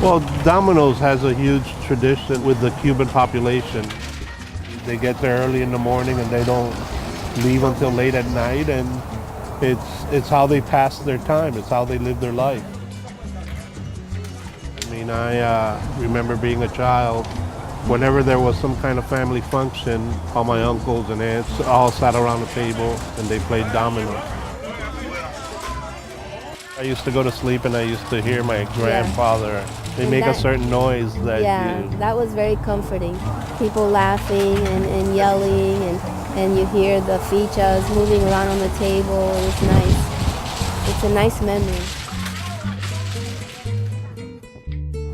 Well, Domino's has a huge tradition with the Cuban population. They get there early in the morning and they don't leave until late at night, and it's how they pass their time. It's how they live their life. I mean, I remember being a child. Whenever there was some kind of family function, all my uncles and aunts all sat around the table and they played dominoes. I used to go to sleep and I used to hear my grandfather. They And make a that- certain noise that That was very comforting. People laughing and yelling, and you hear the fichas moving around on the table. It was nice. It's a nice memory.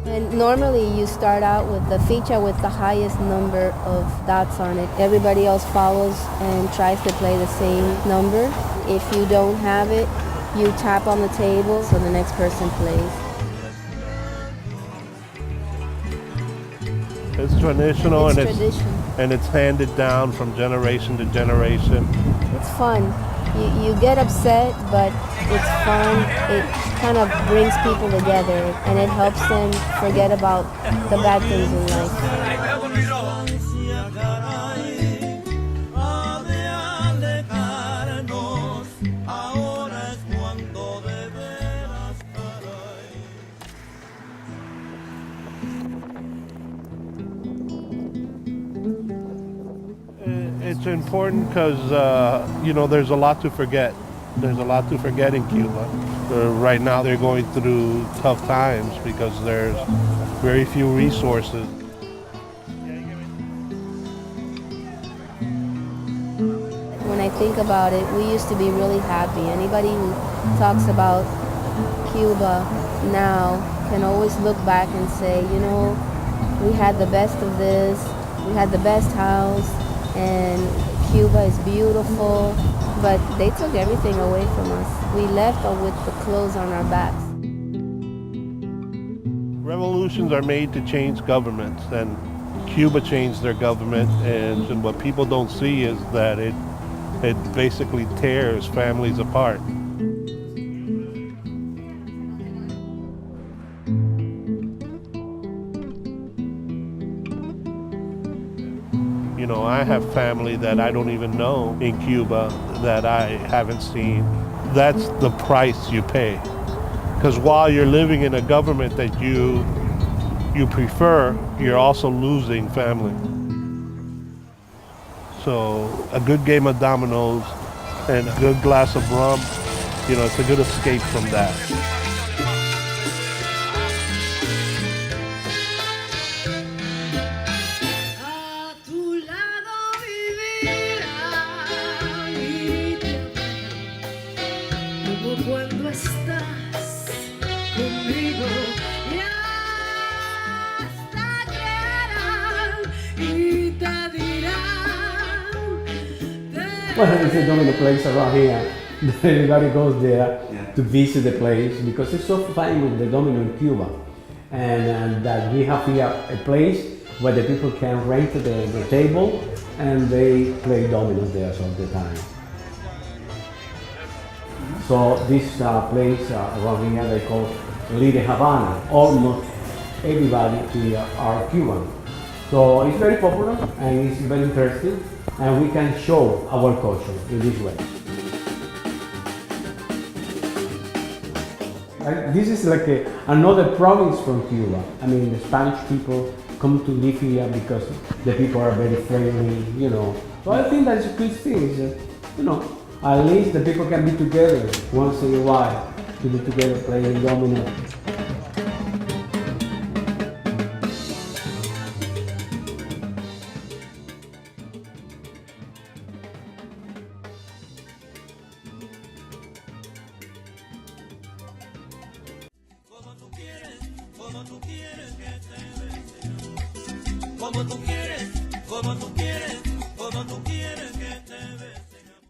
And normally you start out with the ficha with the highest number of dots on it. Everybody else follows and tries to play the same number. If you don't have it, you tap on the table so the next person plays. it's traditional It's and tradition. it's handed down from generation to generation. It's fun. You get upset, but it's fun. It kind of brings people together, and it helps them forget about the bad things in life. It's important because, there's a lot to forget. There's a lot to forget in Cuba. Right now they're going through tough times because there's very few resources. When I think about it, we used to be really happy. Anybody who talks about Cuba now can always look back and say, we had the best of this, we had the best house, and Cuba is beautiful, but they took everything away from us. We left with the clothes on our backs. Revolutions are made to change governments, and Cuba changed their government, and what people don't see is that it basically tears families apart. I have family that I don't even know in Cuba that I haven't seen. That's the price you pay. Because while you're living in a government that you prefer, you're also losing family. So a good game of dominoes and a good glass of rum, it's a good escape from that. Cuando estás conmigo y hasta creerán y te dirán. Well, there's a domino place around here. Everybody goes there to visit the place because it's so famous, the domino in Cuba. And that we have here a place where the people can rent the table and they play dominoes there all the time. So this place around here they call Little Havana. Almost everybody here are Cuban. So it's very popular and it's very interesting, and we can show our culture in this way. This is like another province from Cuba. I mean, the Spanish people come to live here because the people are very friendly, So I think that's a good thing, at least the people can be together once in a while, to be together playing domino. Como tú quieres que te bese. Como tú quieres, como tú quieres, como tú quieres que